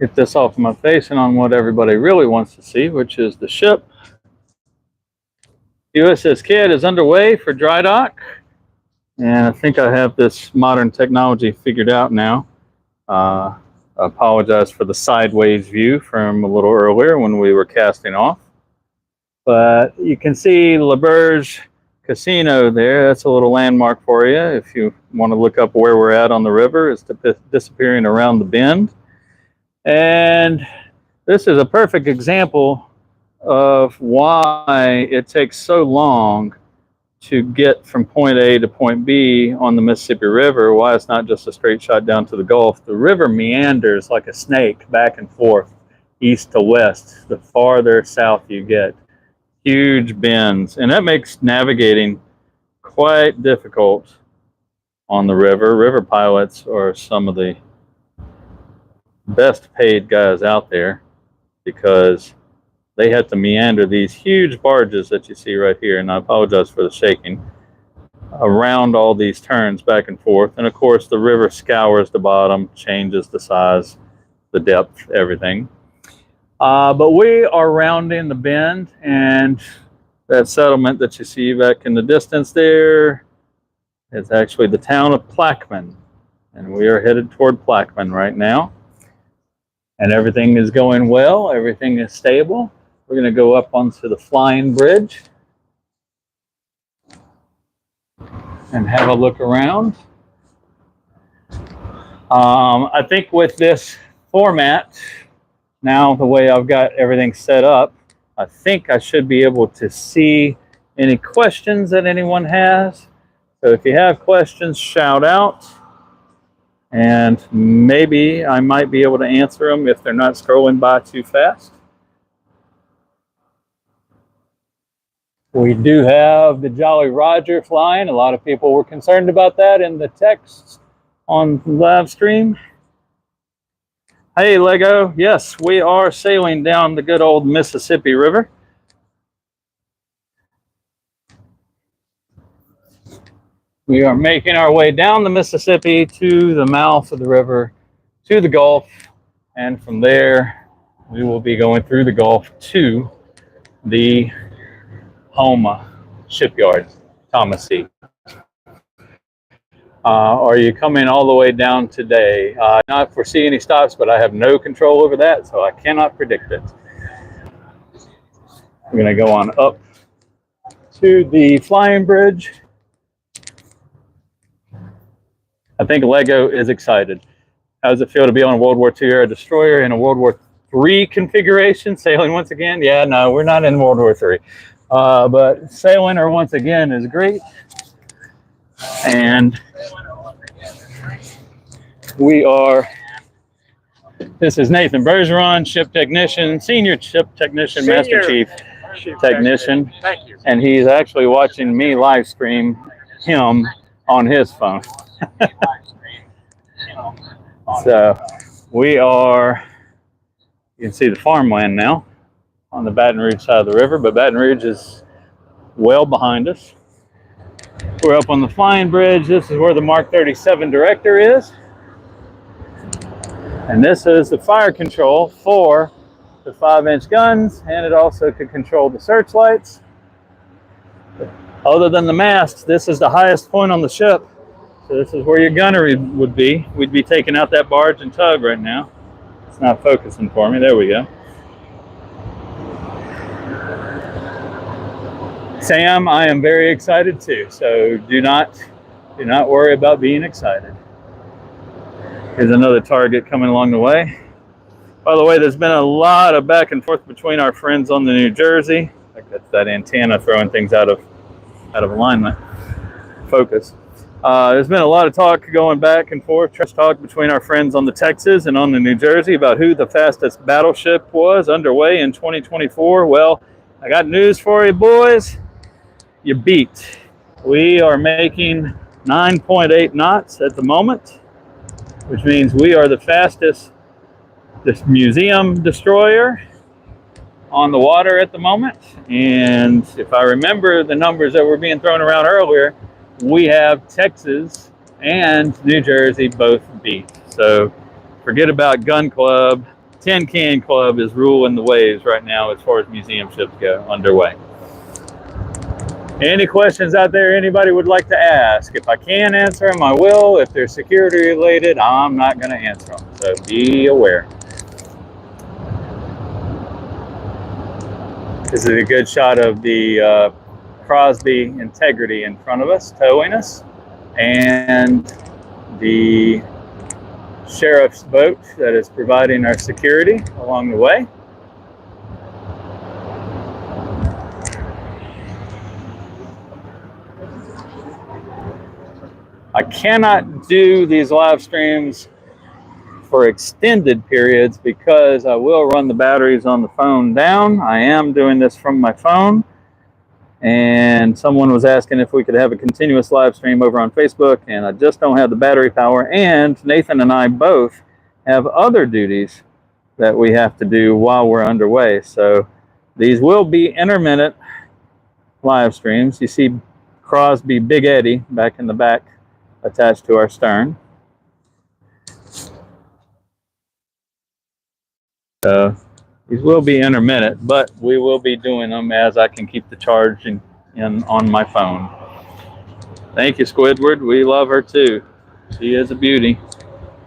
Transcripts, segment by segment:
get this off my face and on what everybody really wants to see, which is the ship. USS KIDD is underway for dry dock, and I think I have this modern technology figured out now. I apologize for the sideways view from a little earlier when we were casting off. But you can see La Berge Casino there. That's a little landmark for you if you want to look up where we're at on the river. It's disappearing around the bend. And this is a perfect example of why it takes so long to get from point A to point B on the Mississippi River, why it's not just a straight shot down to the Gulf. The river meanders like a snake back and forth, east to west, the farther south you get. Huge bends, and that makes navigating quite difficult on the river. River pilots are some of the best paid guys out there because they have to meander these huge barges that you see right here, and I apologize for the shaking, around all these turns back and forth. And of course the river scours the bottom, changes the size, the depth, everything. But we are rounding the bend, and that settlement that you see back in the distance there is actually the town of Plaquemine, and we are headed toward Plaquemine right now. And everything is going well, everything is stable. We're going to go up onto the flying bridge and have a look around. I think with this format, now the way I've got everything set up, I think I should be able to see any questions that anyone has. So if you have questions, shout out, and maybe I might be able to answer them if they're not scrolling by too fast. We do have the Jolly Roger flying. A lot of people were concerned about that in the texts on live stream. Hey Lego, yes, we are sailing down the good old Mississippi River. We are making our way down the Mississippi to the mouth of the river, to the Gulf, and from there we will be going through the Gulf to the Houma Shipyards, ThomaSea. Are you coming all the way down today? Not foresee any stops, but I have no control over that, so I cannot predict it. We're going to go on up to the flying bridge. I think Lego is excited. How does it feel to be on a World War II era destroyer in a World War III configuration, sailing once again? Yeah, no, we're not in World War III. But sailing her once again is great. And we are, this is Nathan Bergeron, ship technician, senior ship technician, master chief technician. Thank you. And he's actually watching me live stream him on his phone. So we are, you can see the farmland now on the Baton Rouge side of the river, but Baton Rouge is well behind us. We're up on the flying bridge. This is where the Mark 37 director is. And this is the fire control for the 5-inch guns, and it also could control the searchlights. Other than the mast, this is the highest point on the ship. So this is where your gunnery would be. We'd be taking out that barge and tug right now. It's not focusing for me. There we go. Sam, I am very excited too, so do not worry about being excited. Here's another target coming along the way. By the way, there's been a lot of back and forth between our friends on the New Jersey. Like that's that antenna throwing things out of alignment, focus. There's been a lot of talk going back and forth, trash talk between our friends on the Texas and on the New Jersey about who the fastest battleship was underway in 2024. Well, I got news for you, boys. You beat. We are making 9.8 knots at the moment, which means we are the fastest museum destroyer on the water at the moment. And if I remember the numbers that were being thrown around earlier, we have Texas and New Jersey both beat. So forget about Gun Club. Tin Can Club is ruling the waves right now as far as museum ships go underway. Any questions out there anybody would like to ask? If I can answer them, I will. If they're security related, I'm not going to answer them. So be aware. This is a good shot of the Crosby Integrity in front of us, towing us, and the sheriff's boat that is providing our security along the way. I cannot do these live streams for extended periods because I will run the batteries on the phone down. I am doing this from my phone, and someone was asking if we could have a continuous live stream over on Facebook, and I just don't have the battery power, and Nathan and I both have other duties that we have to do while we're underway. So these will be intermittent live streams. You see Crosby Big Eddie back in the back attached to our stern. These will be intermittent, but we will be doing them as I can keep the charge in on my phone. Thank you, Squidward. We love her too. She is a beauty.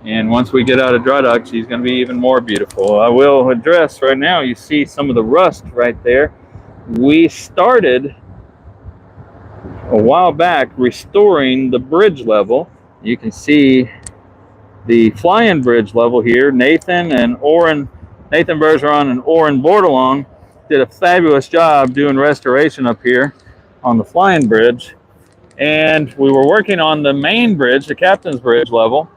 And once we get out of dry dock, she's going to be even more beautiful. I will address right now, you see some of the rust right there. We started a while back restoring the bridge level. You can see the fly-in bridge level here. Nathan Bergeron and Oren Bordelon did a fabulous job doing restoration up here on the flying bridge. And we were working on the main bridge, the captain's bridge level,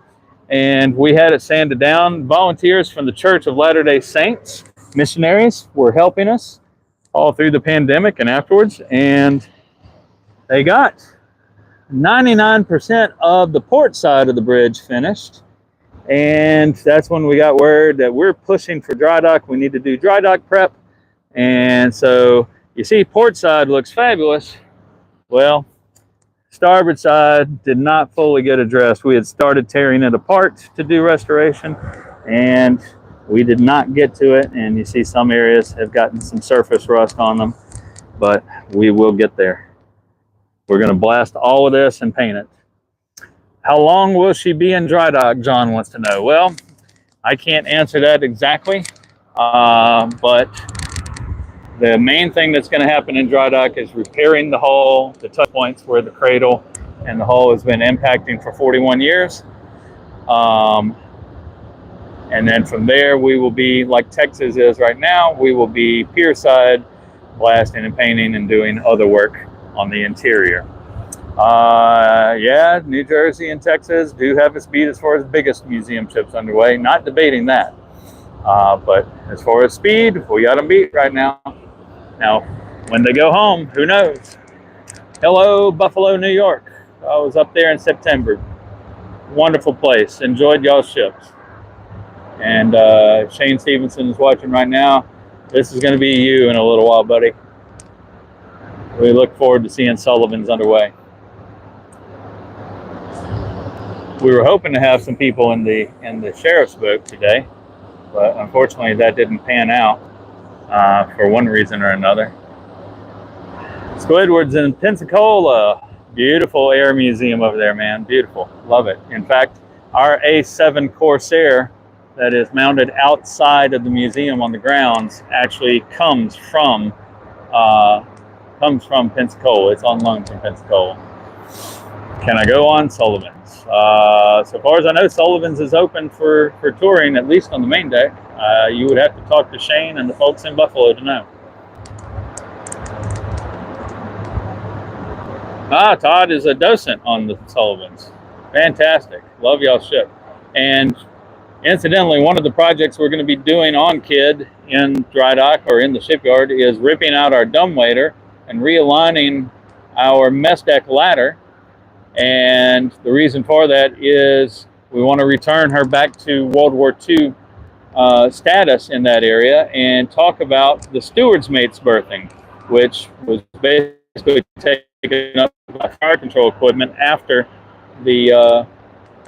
and we had it sanded down. Volunteers from the Church of Latter-day Saints, missionaries, were helping us all through the pandemic and afterwards, and they got 99% of the port side of the bridge finished. And that's when we got word that we're pushing for dry dock. We need to do dry dock prep. And so you see port side looks fabulous. Well, starboard side did not fully get addressed. We had started tearing it apart to do restoration, and we did not get to it. And you see some areas have gotten some surface rust on them, but we will get there. We're going to blast all of this and paint it. How long will she be in dry dock, John wants to know. Well, I can't answer that exactly, but the main thing that's going to happen in dry dock is repairing the hull, the touch points where the cradle and the hull has been impacting for 41 years. And then from there, we will be, like Texas is right now, we will be pier side, blasting and painting and doing other work on the interior. Yeah, New Jersey and Texas do have us beat as far as biggest museum ships underway. Not debating that. But as far as speed, we got them beat right now. Now, when they go home, who knows? Hello, Buffalo, New York. I was up there in September. Wonderful place. Enjoyed y'all's ships. And Shane Stevenson is watching right now. This is going to be you in a little while, buddy. We look forward to seeing Sullivan's underway. We were hoping to have some people in the sheriff's boat today, but unfortunately that didn't pan out for one reason or another. Squidward's in Pensacola. Beautiful air museum over there, man. Beautiful. Love it. In fact, our A7 Corsair that is mounted outside of the museum on the grounds actually comes from Pensacola. It's on loan from Pensacola. Can I go on Sullivan's? So far as I know, Sullivan's is open for touring, at least on the main deck. You would have to talk to Shane and the folks in Buffalo to know. Todd is a docent on the Sullivan's. Fantastic. Love y'all's ship. And incidentally, one of the projects we're going to be doing on KIDD in dry dock or in the shipyard is ripping out our dumbwaiter and realigning our mess deck ladder. And the reason for that is we want to return her back to World War II status in that area and talk about the steward's mate's berthing, which was basically taken up by fire control equipment after the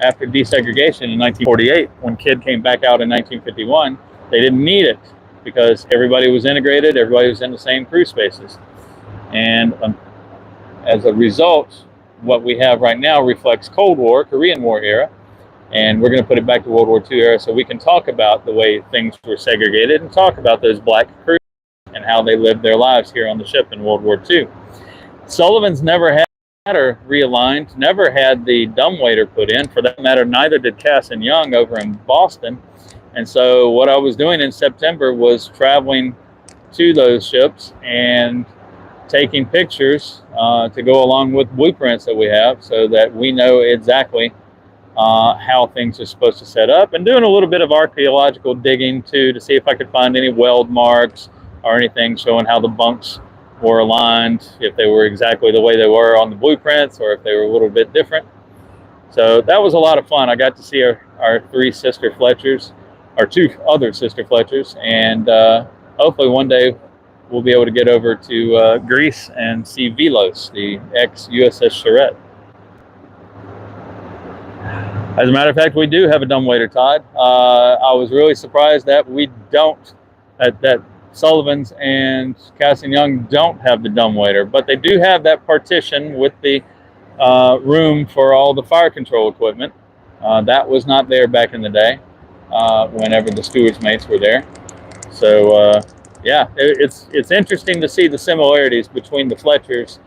after desegregation in 1948 when KIDD came back out in 1951. They didn't need it because everybody was integrated, everybody was in the same crew spaces. And as a result, what we have right now reflects Cold War, Korean War era, and we're going to put it back to World War II era so we can talk about the way things were segregated and talk about those black crews and how they lived their lives here on the ship in World War II. Sullivan's never had her realigned, never had the dumbwaiter put in. For that matter, neither did Cass and Young over in Boston. And so what I was doing in September was traveling to those ships and taking pictures to go along with blueprints that we have so that we know exactly how things are supposed to set up, and doing a little bit of archaeological digging too to see if I could find any weld marks or anything showing how the bunks were aligned, if they were exactly the way they were on the blueprints or if they were a little bit different. So that was a lot of fun. I got to see our three sister Fletchers, our two other sister Fletchers, and hopefully one day we'll be able to get over to Greece and see Velos, the ex-USS Charette. As a matter of fact, we do have a dumbwaiter, Todd. I was really surprised that we don't, that Sullivan's and Cass and Young don't have the dumbwaiter, but they do have that partition with the room for all the fire control equipment. That was not there back in the day, whenever the steward's mates were there. So yeah, it's interesting to see the similarities between the Fletchers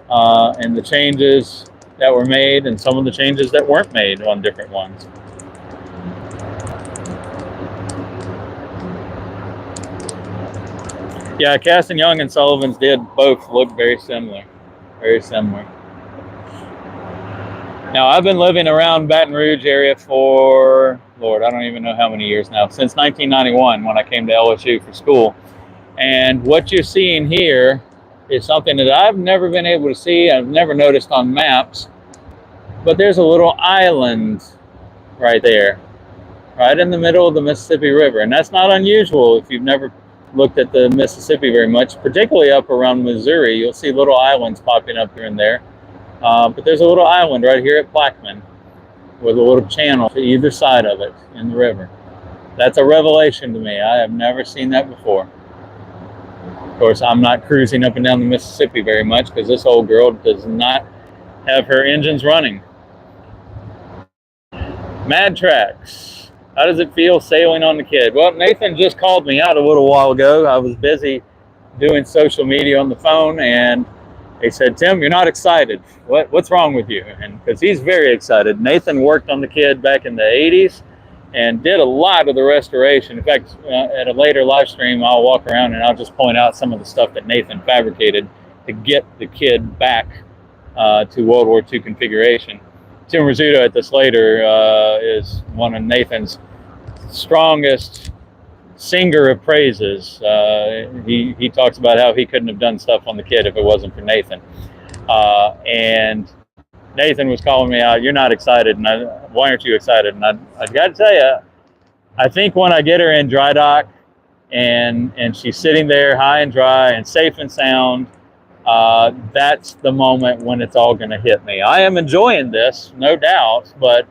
and the changes that were made and some of the changes that weren't made on different ones. Yeah, Cass and Young and Sullivan's did both look very similar, very similar. Now, I've been living around Baton Rouge area for, Lord, I don't even know how many years now, since 1991 when I came to LSU for school. And what you're seeing here is something that I've never been able to see, I've never noticed on maps, but there's a little island right there, right in the middle of the Mississippi River. And that's not unusual if you've never looked at the Mississippi very much, particularly up around Missouri. You'll see little islands popping up here and there. But there's a little island right here at Plaquemine with a little channel to either side of it in the river. That's a revelation to me. I have never seen that before. Of course, I'm not cruising up and down the Mississippi very much because this old girl does not have her engines running. Mad Tracks. How does it feel sailing on the Kidd? Well, Nathan just called me out a little while ago. I was busy doing social media on the phone, and he said, "Tim, you're not excited. What's wrong with you?" And because he's very excited. Nathan worked on the Kidd back in the 80s and did a lot of the restoration. In fact, at a later live stream, I'll walk around and I'll just point out some of the stuff that Nathan fabricated to get the Kidd back to World War II configuration. Tim Rizzuto at this later is one of Nathan's strongest singer of praises. He talks about how he couldn't have done stuff on the Kidd if it wasn't for Nathan. And Nathan was calling me out, "You're not excited." And why aren't you excited? And I've got to tell you, I think when I get her in dry dock and she's sitting there high and dry and safe and sound, that's the moment when it's all going to hit me. I am enjoying this, no doubt, but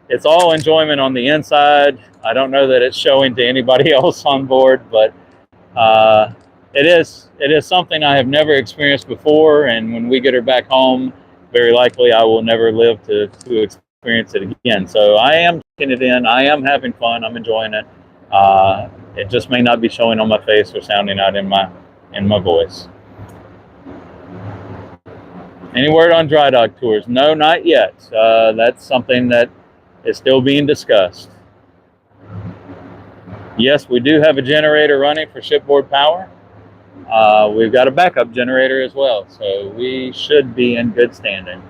it's all enjoyment on the inside. I don't know that it's showing to anybody else on board, but it is something I have never experienced before, and when we get her back home, very likely I will never live to experience it again. So I am taking it in. I am having fun. I'm enjoying it. It just may not be showing on my face or sounding out in my voice. Any word on dry dock tours? No, not yet. That's something that is still being discussed. Yes, we do have a generator running for shipboard power. We've got a backup generator as well, so we should be in good standing.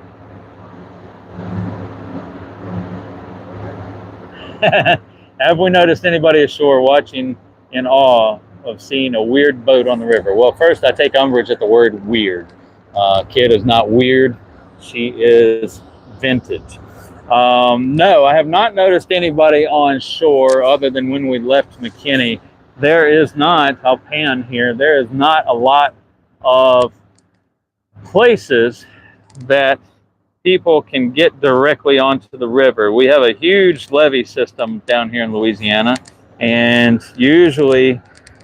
Have we noticed anybody ashore watching in awe of seeing a weird boat on the river? Well, first I take umbrage at the word weird. Kidd is not weird. She is vintage. No, I have not noticed anybody on shore other than when we left McKinney. There is not, I'll pan here, there is not a lot of places that people can get directly onto the river. We have a huge levee system down here in Louisiana, and usually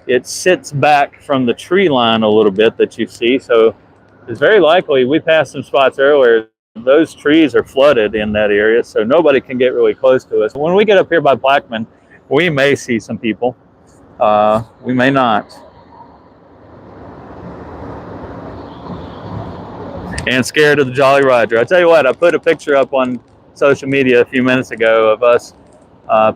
it sits back from the tree line a little bit that you see. So it's very likely, we passed some spots earlier, those trees are flooded in that area, so nobody can get really close to us. When we get up here by Plaquemine, we may see some people. We may not. And scared of the Jolly Roger. I tell you what, I put a picture up on social media a few minutes ago of us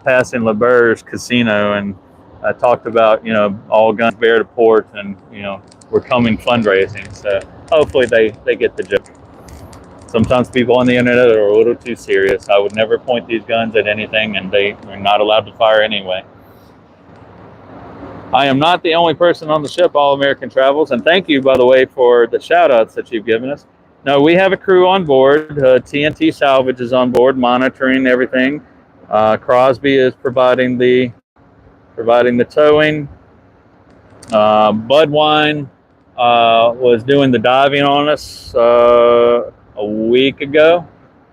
passing Le Berge Casino, and I talked about, you know, all guns bear to port, and, you know, we're coming fundraising. So hopefully they get the joke. Sometimes people on the internet are a little too serious. I would never point these guns at anything, and they're not allowed to fire anyway. I am not the only person on the ship, All American Travels, and thank you, by the way, for the shout-outs that you've given us. No, we have a crew on board. TNT Salvage is on board, monitoring everything. Crosby is providing the towing. Budwine was doing the diving on us a week ago,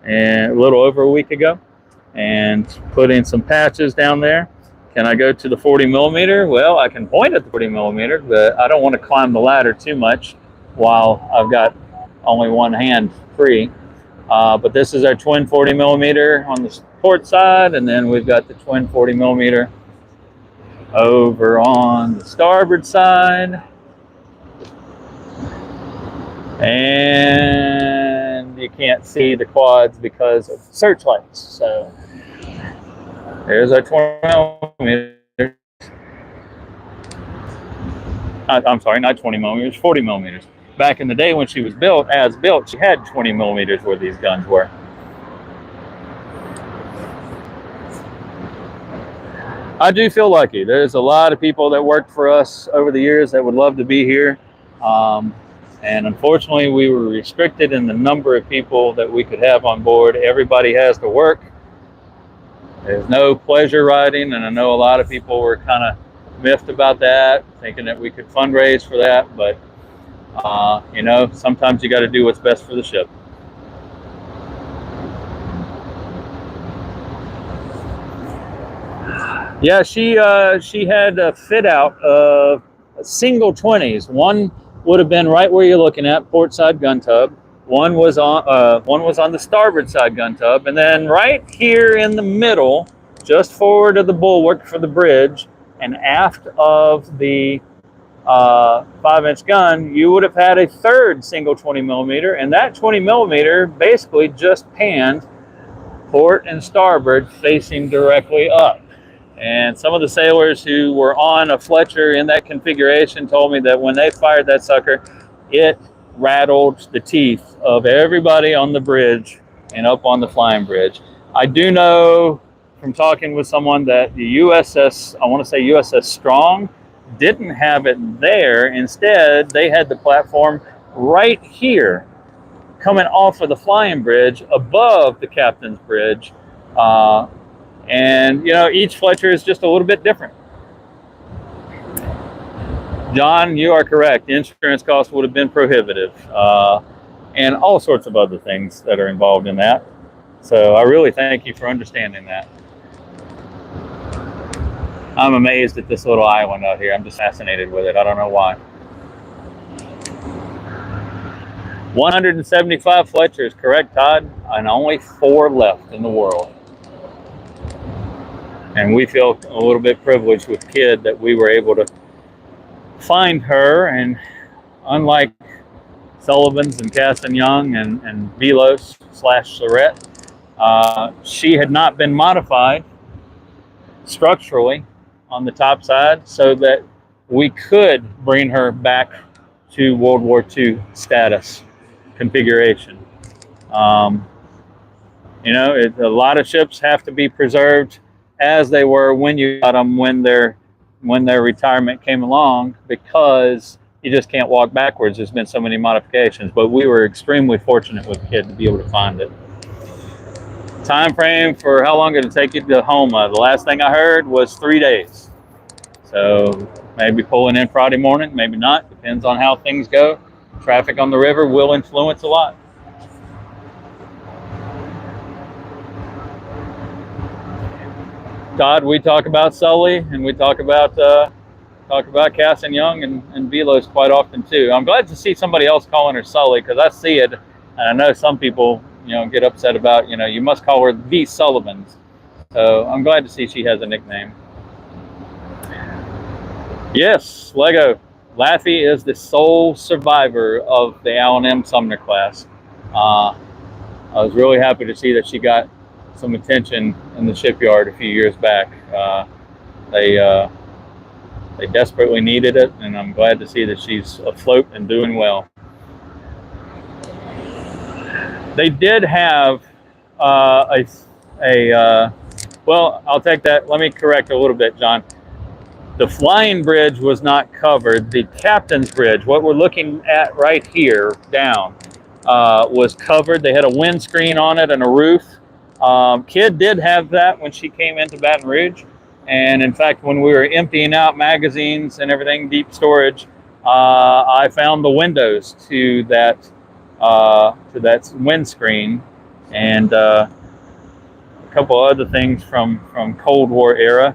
and a little over a week ago, and putting some patches down there. Can I go to the 40 millimeter? Well, I can point at the 40 millimeter, but I don't want to climb the ladder too much while I've got only one hand free. But this is our twin 40 millimeter on the port side, and then we've got the twin 40 millimeter over on the starboard side. And you can't see the quads because of searchlights. So there's our 20 millimeters. I'm sorry, not 20 millimeters, 40 millimeters. Back in the day when she was built, she had 20 millimeters where these guns were. I do feel lucky. There's a lot of people that worked for us over the years that would love to be here. And unfortunately, we were restricted in the number of people that we could have on board. Everybody has to work. There's no pleasure riding, and I know a lot of people were kind of miffed about that, thinking that we could fundraise for that. But, you know, sometimes you got to do what's best for the ship. Yeah, she had a fit out of single 20s. One would have been right where you're looking at, port side gun tub. One was on the starboard side gun tub, and then right here in the middle, just forward of the bulwark for the bridge and aft of the 5-inch gun, you would have had a third single 20 millimeter, and that 20 millimeter basically just panned port and starboard facing directly up. And some of the sailors who were on a Fletcher in that configuration told me that when they fired that sucker, it rattled the teeth of everybody on the bridge and up on the flying bridge. I do know from talking with someone that the USS, I want to say USS Strong, didn't have it there. Instead, they had the platform right here coming off of the flying bridge above the captain's bridge. And, you know, each Fletcher is just a little bit different. John, you are correct. The insurance cost would have been prohibitive, and all sorts of other things that are involved in that. So I really thank you for understanding that. I'm amazed at this little island out here. I'm just fascinated with it. I don't know why. 175 Fletchers, correct, Todd? And only 4 left in the world. And we feel a little bit privileged with KIDD that we were able to find her. And unlike Sullivan's and Caston Young and Velos / Surrett, she had not been modified structurally on the top side so that we could bring her back to World War II status configuration. You know, a lot of ships have to be preserved as they were when you got them, when their retirement came along, because you just can't walk backwards. There's been so many modifications, but we were extremely fortunate with KIDD to be able to find it. Time frame for how long it'll take you to Houma. The last thing I heard was 3 days. So maybe pulling in Friday morning, maybe not. Depends on how things go. Traffic on the river will influence a lot. Todd, we talk about Sully, and we talk about Cass and Young and Velos quite often too. I'm glad to see somebody else calling her Sully, because I see it, and I know some people, get upset about, you must call her the Sullivans. So I'm glad to see she has a nickname. Yes, Lego. Laffy is the sole survivor of the Allen M. Sumner class. I was really happy to see that she got some attention in the shipyard a few years back. They desperately needed it, and I'm glad to see that she's afloat and doing well. They did have well, I'll take that. Let me correct a little bit, John. The flying bridge was not covered. The captain's bridge, what we're looking at right here down, was covered. They had a windscreen on it and a roof. KIDD did have that when she came into Baton Rouge. And in fact, when we were emptying out magazines and everything, deep storage, I found the windows to that windscreen, and a couple other things from Cold War era.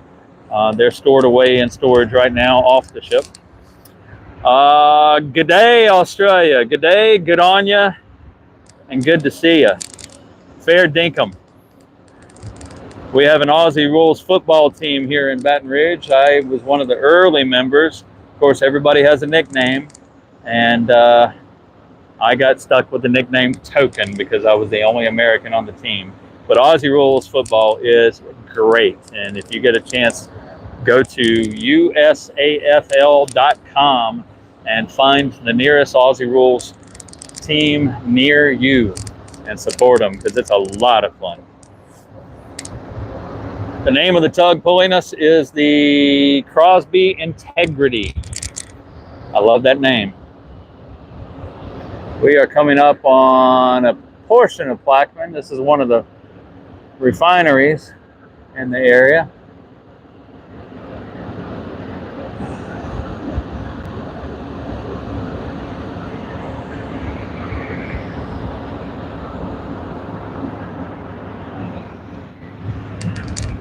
They're stored away in storage right now off the ship. Good day, Australia. Good day, good on ya, and good to see ya. Fair dinkum. We have an Aussie Rules football team here in Baton Rouge. I was one of the early members. Of course, everybody has a nickname, and I got stuck with the nickname Token because I was the only American on the team. But Aussie Rules football is great, and if you get a chance, go to usafl.com and find the nearest Aussie Rules team near you and support them, because it's a lot of fun. The name of the tug pulling us is the Crosby Integrity. I love that name. We are coming up on a portion of Plaquemine. This is one of the refineries in the area.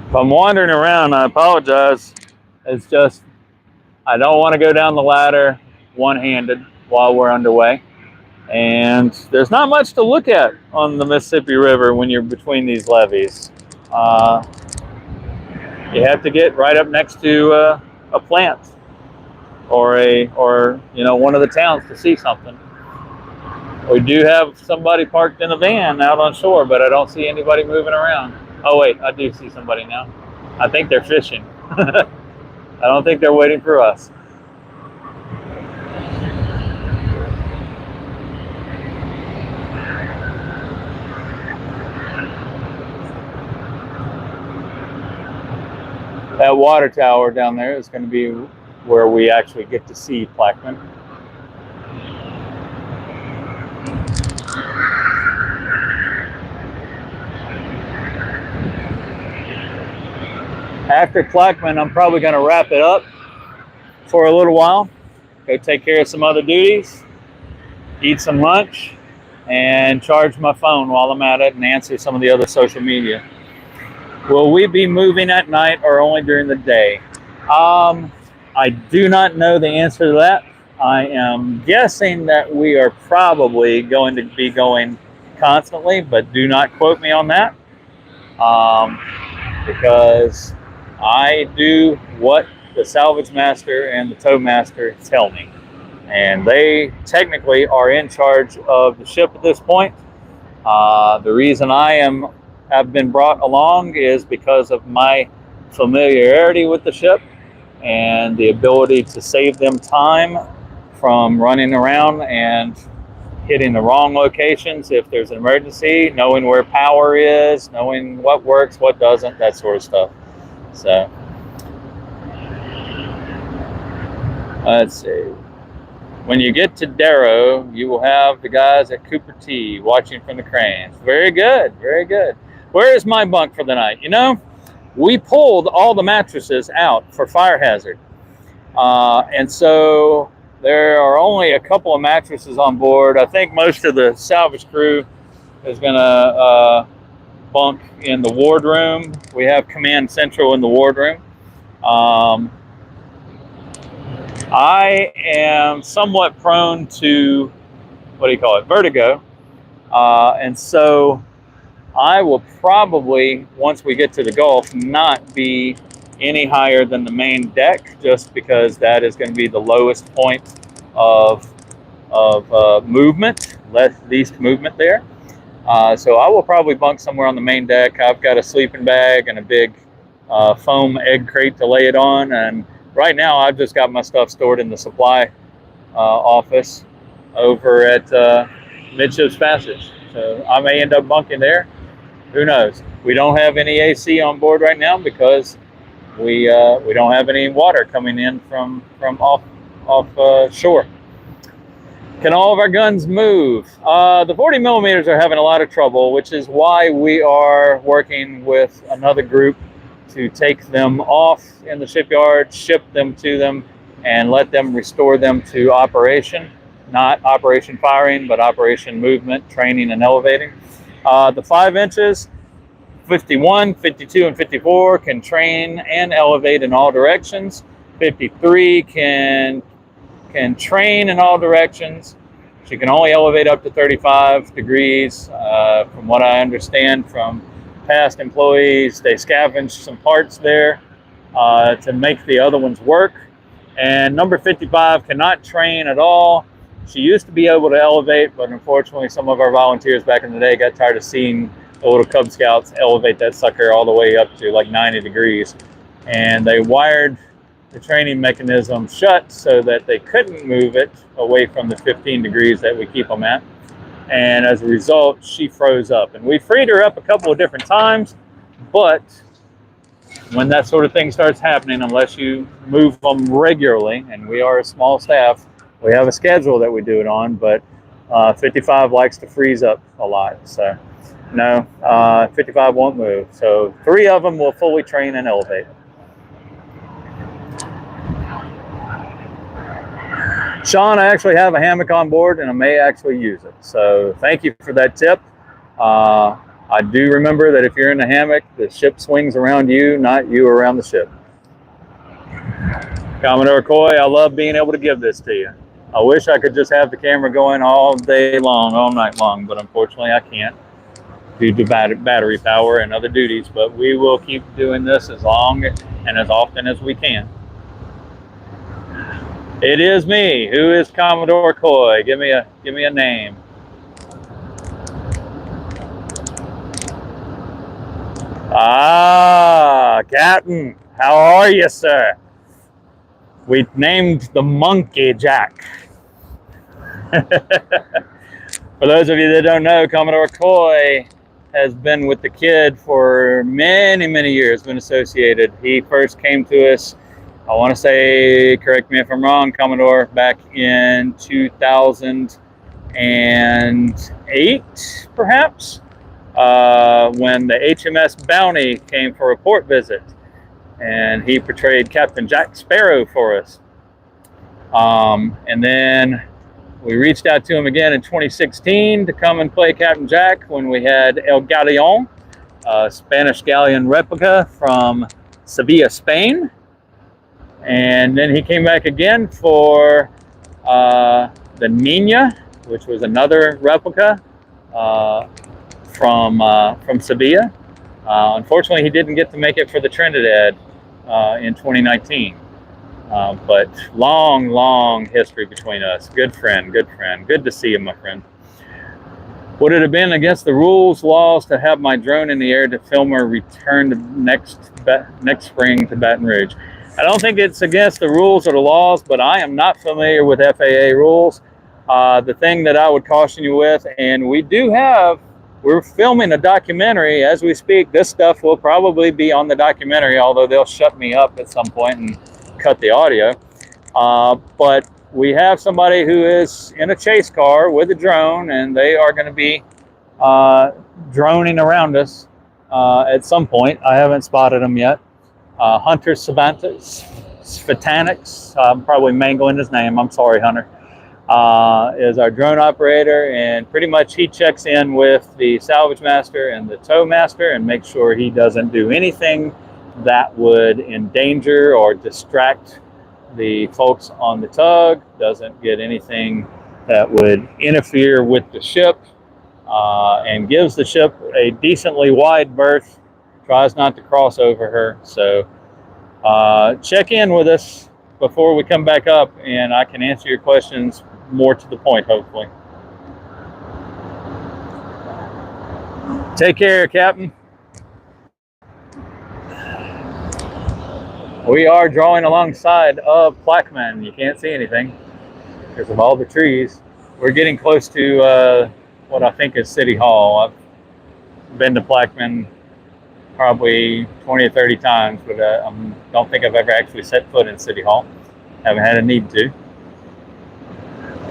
If I'm wandering around, I apologize. It's just, I don't want to go down the ladder one-handed while we're underway. And there's not much to look at on the Mississippi River when you're between these levees. You have to get right up next to a plant or one of the towns to see something. We do have somebody parked in a van out on shore, but I don't see anybody moving around. Oh wait, I do see somebody now. I think they're fishing. I don't think they're waiting for us. That water tower down there is going to be where we actually get to see Plaquemine. After Plaquemine, I'm probably going to wrap it up for a little while, go take care of some other duties, eat some lunch, and charge my phone while I'm at it and answer some of the other social media. Will we be moving at night or only during the day? I do not know the answer to that. I am guessing that we are probably going to be going constantly, but do not quote me on that, because I do what the salvage master and the tow master tell me, and they technically are in charge of the ship at this point. The reason I have been brought along is because of my familiarity with the ship and the ability to save them time from running around and hitting the wrong locations if there's an emergency, knowing where power is, knowing what works, what doesn't, that sort of stuff. So let's see. When you get to Darrow, you will have the guys at Cooper T watching from the cranes. Very good, very good. Where is my bunk for the night? You know, we pulled all the mattresses out for fire hazard. And so there are only a couple of mattresses on board. I think most of the salvage crew is going to bunk in the wardroom. We have command central in the wardroom. I am somewhat prone to, what do you call it, vertigo. And so I will probably, once we get to the Gulf, not be any higher than the main deck, just because that is going to be the lowest point of movement, least movement there. So I will probably bunk somewhere on the main deck. I've got a sleeping bag and a big foam egg crate to lay it on. And right now I've just got my stuff stored in the supply office over at Midship's Passage. So I may end up bunking there. Who knows? We don't have any AC on board right now because we don't have any water coming in from off shore. Can all of our guns move? The 40 millimeters are having a lot of trouble, which is why we are working with another group to take them off in the shipyard, ship them to them, and let them restore them to operation. Not operation firing, but operation movement, training, and elevating. The 5 inches, 51, 52, and 54 can train and elevate in all directions. 53 can train in all directions. She can only elevate up to 35 degrees. From what I understand from past employees, they scavenged some parts there to make the other ones work. And number 55 cannot train at all. She used to be able to elevate, but unfortunately some of our volunteers back in the day got tired of seeing the little Cub Scouts elevate that sucker all the way up to like 90 degrees. And they wired the training mechanism shut so that they couldn't move it away from the 15 degrees that we keep them at. And as a result, she froze up. And we freed her up a couple of different times, but when that sort of thing starts happening, unless you move them regularly, and we are a small staff, we have a schedule that we do it on, but 55 likes to freeze up a lot. So no, 55 won't move. So 3 of them will fully train and elevate. Sean, I actually have a hammock on board and I may actually use it. So thank you for that tip. I do remember that if you're in a hammock, the ship swings around you, not you around the ship. Commodore Coy, I love being able to give this to you. I wish I could just have the camera going all day long, all night long, but unfortunately I can't due to battery power and other duties. But we will keep doing this as long and as often as we can. It is me. Who is Commodore Coy? Give me a name. Ah, Captain. How are you, sir? We named the monkey Jack. For those of you that don't know, Commodore Coy has been with the KIDD for many, many years, been associated. He first came to us, I want to say, correct me if I'm wrong, Commodore, back in 2008, perhaps, when the HMS Bounty came for a port visit. And he portrayed Captain Jack Sparrow for us. And then we reached out to him again in 2016 to come and play Captain Jack when we had El Galeon, a Spanish galleon replica from Sevilla, Spain. And then he came back again for the Nina, which was another replica from Sevilla. Unfortunately, he didn't get to make it for the Trinidad in 2019. But long history between us. Good friend, good friend. Good to see you, my friend. Would it have been against the rules, laws to have my drone in the air to film or return to next spring to Baton Rouge? I don't think it's against the rules or the laws, but I am not familiar with FAA rules. The thing that I would caution you with, and we're filming a documentary as we speak. This stuff will probably be on the documentary, although they'll shut me up at some point and cut the audio. But we have somebody who is in a chase car with a drone, and they are going to be droning around us at some point. I haven't spotted them yet. Hunter Svatanix, I'm probably mangling his name. I'm sorry, Hunter. is our drone operator, and pretty much he checks in with the salvage master and the tow master and makes sure he doesn't do anything that would endanger or distract the folks on the tug, doesn't get anything that would interfere with the ship, and gives the ship a decently wide berth, tries not to cross over her. So check in with us before we come back up, and I can answer your questions more to the point, hopefully. Take care, Captain. We are drawing alongside of Plaquemine. You can't see anything because of all the trees. We're getting close to what I think is City Hall. I've been to Plaquemine probably 20 or 30 times, but I don't think I've ever actually set foot in City Hall. Haven't had a need to.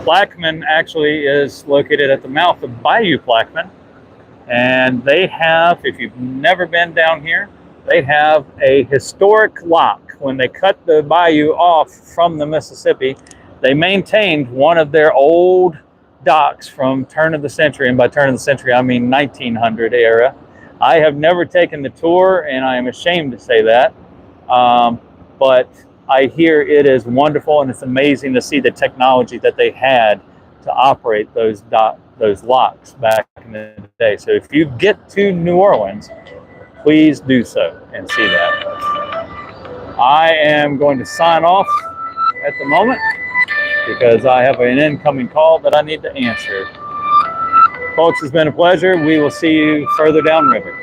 Plaquemine actually is located at the mouth of Bayou Plaquemine, and they have, if you've never been down here, they have a historic lock. When they cut the bayou off from the Mississippi, they maintained one of their old docks from turn of the century, and by turn of the century I mean 1900 era. I have never taken the tour, and I am ashamed to say that, but I hear it is wonderful, and it's amazing to see the technology that they had to operate those locks back in the day. So if you get to New Orleans, please do so and see that. I am going to sign off at the moment because I have an incoming call that I need to answer. Folks, it's been a pleasure. We will see you further downriver.